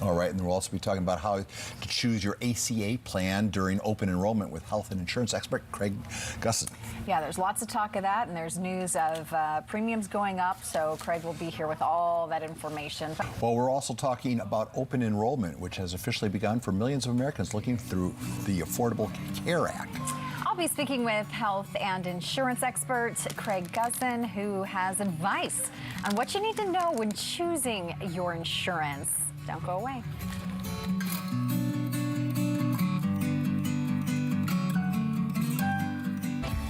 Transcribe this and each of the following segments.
All right, and then we'll also be talking about how to choose your ACA plan during open enrollment with health and insurance expert Craig Gussin. Yeah, there's lots of talk of that, and there's news of premiums going up, so Craig will be here with all that information. Well, we're also talking about open enrollment, which has officially begun for millions of Americans looking through the Affordable Care Act. I'll be speaking with health and insurance expert Craig Gussin, who has advice on what you need to know when choosing your insurance. Don't go away.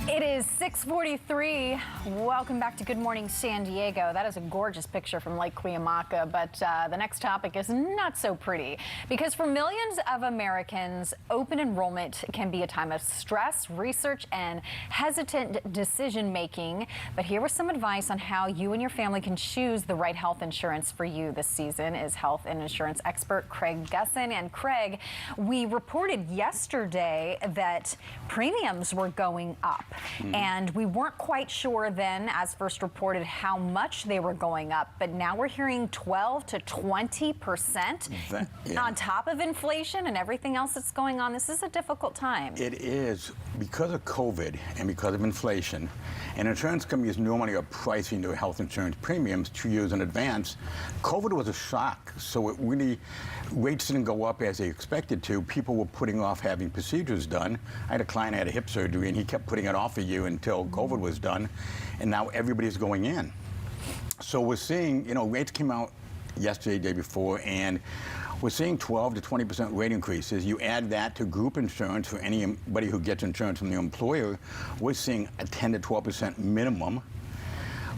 It is 6:43. Welcome back to Good Morning San Diego. That is a gorgeous picture from Lake Cuyamaca, but the next topic is not so pretty, because for millions of Americans, open enrollment can be a time of stress, research, and hesitant decision making. But here was some advice on how you and your family can choose the right health insurance for you this season is health and insurance expert Craig Gussin. And Craig, we reported yesterday that premiums were going up. And we weren't quite sure then, as first reported, how much they were going up. But now we're hearing 12 to 20% on top of inflation and everything else that's going on. This is a difficult time. It is, because of COVID and because of inflation. And insurance companies normally are pricing their health insurance premiums 2 years in advance. COVID was a shock, so it really, rates didn't go up as they expected to. People were putting off having procedures done. I had a client who had a hip surgery, and he kept putting it off a year until COVID was done, and now everybody's going in. So we're seeing, rates came out yesterday, day before, and we're seeing 12 to 20% rate increases. You add that to group insurance for anybody who gets insurance from the employer, we're seeing a 10 to 12% minimum.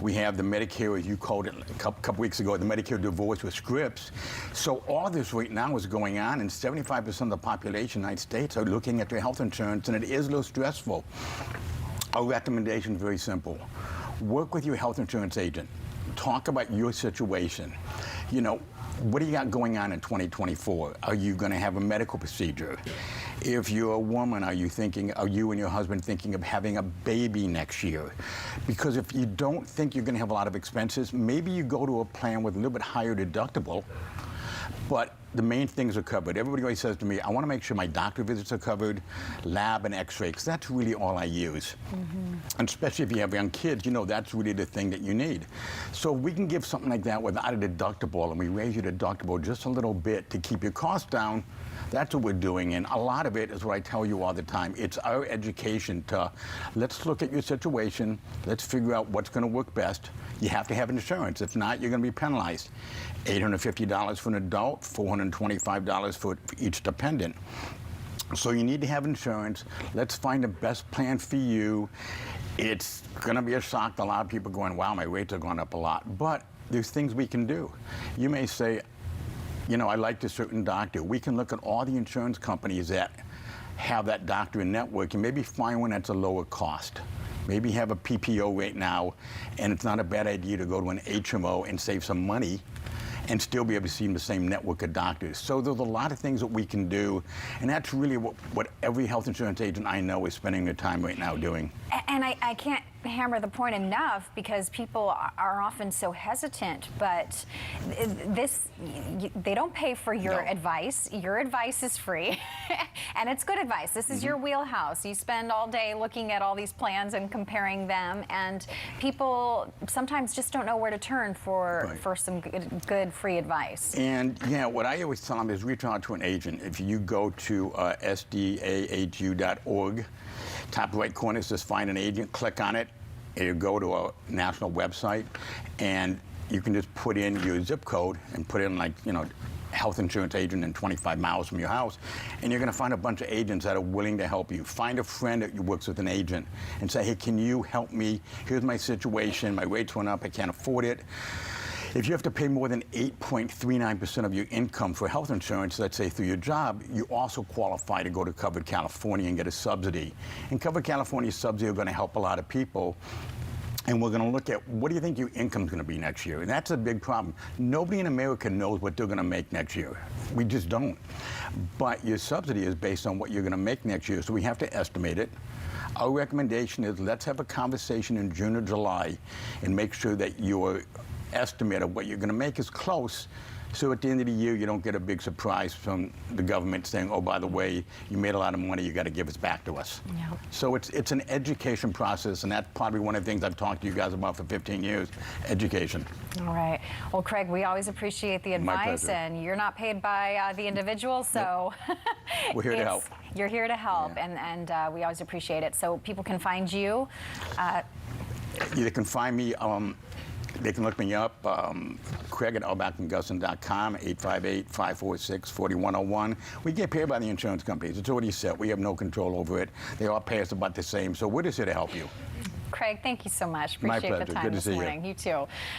We have the Medicare, as you called it a couple weeks ago, the Medicare divorce with scripts. So all this right now is going on, and 75% of the population in the United States are looking at their health insurance, and it is a little stressful. Our recommendation is very simple. Work with your health insurance agent. Talk about your situation. What do you got going on in 2024? Are you going to have a medical procedure? If you're a woman, are you and your husband thinking of having a baby next year? Because if you don't think you're going to have a lot of expenses, maybe you go to a plan with a little bit higher deductible, but the main things are covered. Everybody always says to me, I want to make sure my doctor visits are covered, lab and x-ray, because that's really all I use. And especially if you have young kids, that's really the thing that you need. So we can give something like that without a deductible, and we raise your deductible just a little bit to keep your costs down. That's what we're doing, and a lot of it is what I tell you all the time. It's our education to, let's look at your situation, let's figure out what's going to work best. You have to have insurance. If not, you're going to be penalized. $850 for an adult, $425 for each dependent. So you need to have insurance. Let's find the best plan for you. It's going to be a shock to a lot of people going, wow, my rates are going up a lot. But there's things we can do. You may say, I like a certain doctor. We can look at all the insurance companies that have that doctor in network and maybe find one that's a lower cost. Maybe have a PPO right now, and it's not a bad idea to go to an HMO and save some money and still be able to see the same network of doctors. So there's a lot of things that we can do, and that's really what every health insurance agent I know is spending their time right now doing. And I can't hammer the point enough, because people are often so hesitant, but they don't pay for your advice. Your advice is free, and it's good advice. This is your wheelhouse. You spend all day looking at all these plans and comparing them, and people sometimes just don't know where to turn for some good free advice. And what I always tell them is reach out to an agent. If you go to sdaahu.org, top right corner says find an agent, click on it. You go to a national website, and you can just put in your zip code and put in health insurance agent in 25 miles from your house, and you're going to find a bunch of agents that are willing to help you. Find a friend that works with an agent and say, hey, can you help me? Here's my situation. My rates went up. I can't afford it. If you have to pay more than 8.39% of your income for health insurance, let's say through your job, you also qualify to go to Covered California and get a subsidy. And Covered California's subsidy are going to help a lot of people. And we're going to look at, what do you think your income's going to be next year? And that's a big problem. Nobody in America knows what they're going to make next year. We just don't. But your subsidy is based on what you're going to make next year, so we have to estimate it. Our recommendation is let's have a conversation in June or July and make sure that your estimate of what you're going to make is close So at the end of the year, you don't get a big surprise from the government saying, oh, by the way, you made a lot of money, you got to give it back to us. Yeah. So it's an education process, and that's probably one of the things I've talked to you guys about for 15 years, education. All right. Well, Craig, we always appreciate the My advice, pleasure. and you're not paid by the individual, so We're here to help. You're here to help, Yeah. and we always appreciate it. So people can find you. They can find me, they can look me up, Craig at albachmangussin.com, 858-546-4101. We get paid by the insurance companies. It's already set. We have no control over it. They all pay us about the same, so we're just here to help you. Craig, thank you so much. My Appreciate the pleasure. time Good to this see you. morning. You too.